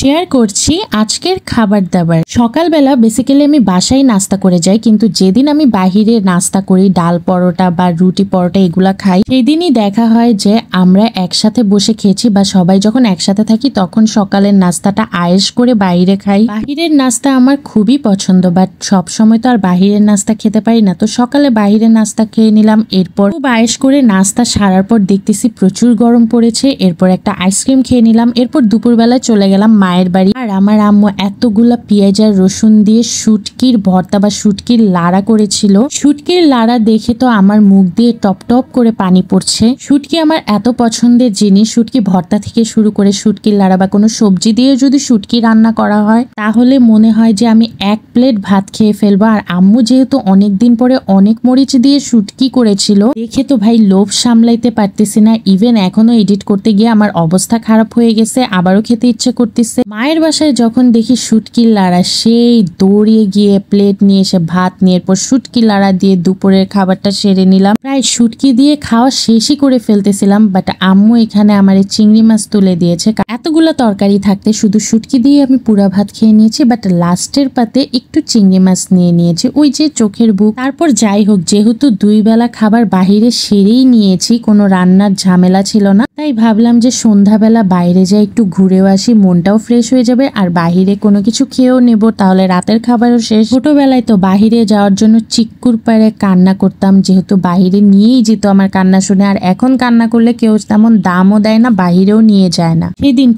Share করছি আজকের খাবার দাবার। সকালবেলা বেসিক্যালি আমি বাসায় নাস্তা করে যাই, কিন্তু যেদিন আমি বাহিরে নাস্তা করি ডাল পরোটা বা রুটি পরোটা এগুলা খাই, সেই দিনই দেখা হয় যে আমরা একসাথে বসে খেয়েছি বা সবাই যখন একসাথে থাকি তখন সকালের নাস্তাটা আয়েশ করে বাইরে খাই। বাহিরের নাস্তা আমার খুবই পছন্দ, বাট সবসময় তো আর বাহিরের নাস্তা খেতে পারি না। তো সকালে বাহিরের নাস্তা খেয়ে নিলাম, এরপর খুব আয়েশ করে নাস্তা সারার পর দেখতেছি প্রচুর গরম পড়েছে, এরপর একটা আইসক্রিম খেয়ে নিলাম। এরপর দুপুরবেলায় চলে গেলাম মায়ের বাড়ি। আর আমার আম্মু এতগুলা পেঁয়াজ আর রসুন দিয়ে শুটকির ভর্তা বা শুটকির লাড়া করেছিল। শুটকির লাড়া দেখে তো আমার মুখ দিয়ে টপ টপ করে পানি পড়ছে। শুটকি আমার এত পছন্দের জিনিস, শুটকি ভর্তা থেকে শুরু করে শুটকির লাড়া বা কোনো সবজি দিয়ে যদি শুটকি রান্না করা হয় তাহলে মনে হয় যে আমি এক প্লেট ভাত খেয়ে ফেলবো। আর আম্মু যেহেতু অনেকদিন পরে অনেক মরিচ দিয়ে শুটকি করেছিল, দেখে তো ভাই লোভ সামলাইতে পারতেছি না। ইভেন এখনো এডিট করতে গিয়ে আমার অবস্থা খারাপ হয়ে গেছে, আবারও খেতে ইচ্ছে করতেছে। মায়ের বাসায় যখন দেখি শুটকির লাড়া, সেই দৌড়িয়ে গিয়ে প্লেট নিয়ে এসে ভাত নিয়ে এরপর শুটকির লাড়া দিয়ে দুপুরের খাবারটা সেরে নিলাম। প্রায় শুটকি দিয়ে খাওয়া শেষই করে ফেলতেছিলাম, বাট আম্মু এখানে আমার চিংড়ি মাছ তুলে দিয়েছে। এতগুলা তরকারি থাকতে শুধু শুটকি দিয়ে আমি পুরা ভাত খেয়ে নিয়েছি, বাট লাস্টের পাতে একটু চিংড়ি মাছ নিয়ে নিয়েছি, ওই যে চোখের বুক। তারপর যাই হোক, যেহেতু দুই বেলা খাবার বাহিরে সেরেই নিয়েছি, কোনো রান্নার ঝামেলা ছিল না, তাই ভাবলাম যে সন্ধ্যাবেলা বাইরে যাই একটু ঘুরেও আসি, মনটাও ফ্রেশ হয়ে যাবে আর বাহিরে কোনো কিছু খেয়েও নেব, তাহলে রাতের খাবারও শেষ। ছোটবেলায় তো বাহিরে যাওয়ার জন্য চিক্কুর পাড়ে কান্না করতাম, যেহেতু বাহিরে নিয়েই যেত আমার কান্না শুনে। আর এখন কান্না করলে কেউ তেমন দামও দেয় না, বাহিরেও নিয়ে যায় না। সেদিন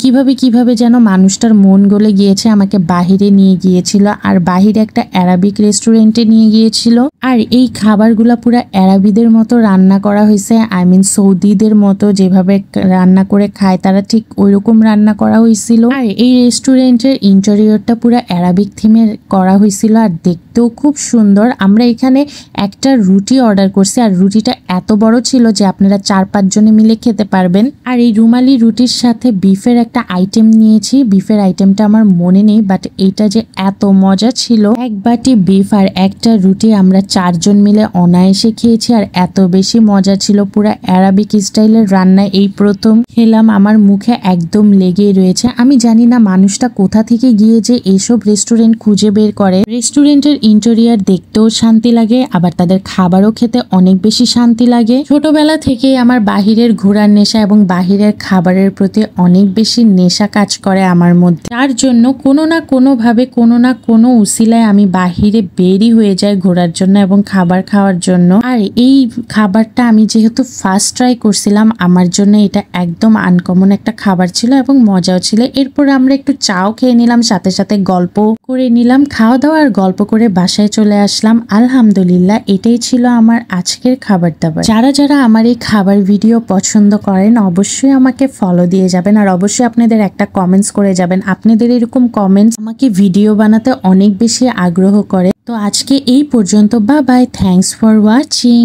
কিভাবে যেন মানুষটার মন গলে গিয়েছে, আমাকে বাহিরে নিয়ে গিয়েছিল আর বাহিরে একটা অ্যারাবিক রেস্টুরেন্টে নিয়ে গিয়েছিল। আর এই খাবারগুলা পুরা অ্যারাবিদের মতো রান্না করা হয়েছে, আই মিন সৌদিদের মতো যেভাবে রান্না করে খায় তারা ঠিক ওইরকম রান্না করা হয়েছিল। আর এই রেস্টুরেন্টের ইন্টেরিয়রটা পুরা অ্যারাবিক থিমে করা হয়েছিল আর দেখতেও খুব সুন্দর। আমরা এখানে একটা রুটি অর্ডার করছি আর রুটিটা এত বড় ছিল যে আপনারা 4-5 জনে মিলে খেতে পারবেন। আর এই রুমালি রুটির সাথে বিফের একটা আইটেম নিয়েছি, বিফের আইটেমটা আমার মনে নেই, বাট এইটা যে এত মজা ছিল। এক বাটি বিফ আর একটা রুটি আমরা 4 জন মিলে অনায়াসে খেয়েছি আর এত বেশি মজা ছিল। পুরা অ্যারাবিক স্টাইলের রান্না এই প্রথম খেলাম, আমার মুখে একদম লেগেই রয়েছে। আমি জানি না মানুষটা কোথা থেকে গিয়ে যে এইসব রেস্টুরেন্ট খুঁজে বের করে। রেস্টুরেন্টের ইন্টেরিয়র দেখতেও শান্তি লাগে, আবার তাদের খাবারও খেতে অনেক বেশি শান্তি লাগে। ছোটবেলা থেকেই আমার বাহিরের ঘোরার নেশা এবং বাহিরের খাবারের প্রতি অনেক বেশি নেশা কাজ করে আমার মধ্যে। তার জন্য কোনো না কোনো ভাবে কোনো না কোনো উসিলায় আমি বাহিরে বেরই হয়ে যাই ঘোরার জন্য এবং খাবার খাওয়ার জন্য। আর এই খাবারটা আমি যেহেতু ফার্স্ট ট্রাই করছিলাম, আমার জন্য এটা একদম আনকমন একটা খাবার ছিল এবং মজাও ছিল। এরপর আমরা একটু চাও খেয়ে নিলাম, সাথে সাথে গল্প করে নিলাম। খাওয়া দাওয়া আর গল্প করে বাসায় চলে আসলাম। আলহামদুলিল্লাহ, এটাই ছিল আমার আজকের খাবার দাবার। যারা যারা আমার এই খাবার ভিডিও পছন্দ করেন অবশ্যই আমাকে ফলো দিয়ে যাবেন আর অবশ্যই আপনাদের একটা কমেন্টস করে যাবেন। আপনাদের এরকম কমেন্টস আমাকে ভিডিও বানাতে অনেক বেশি আগ্রহ করে। তো আজকে এই পর্যন্ত, bye bye, thanks for watching.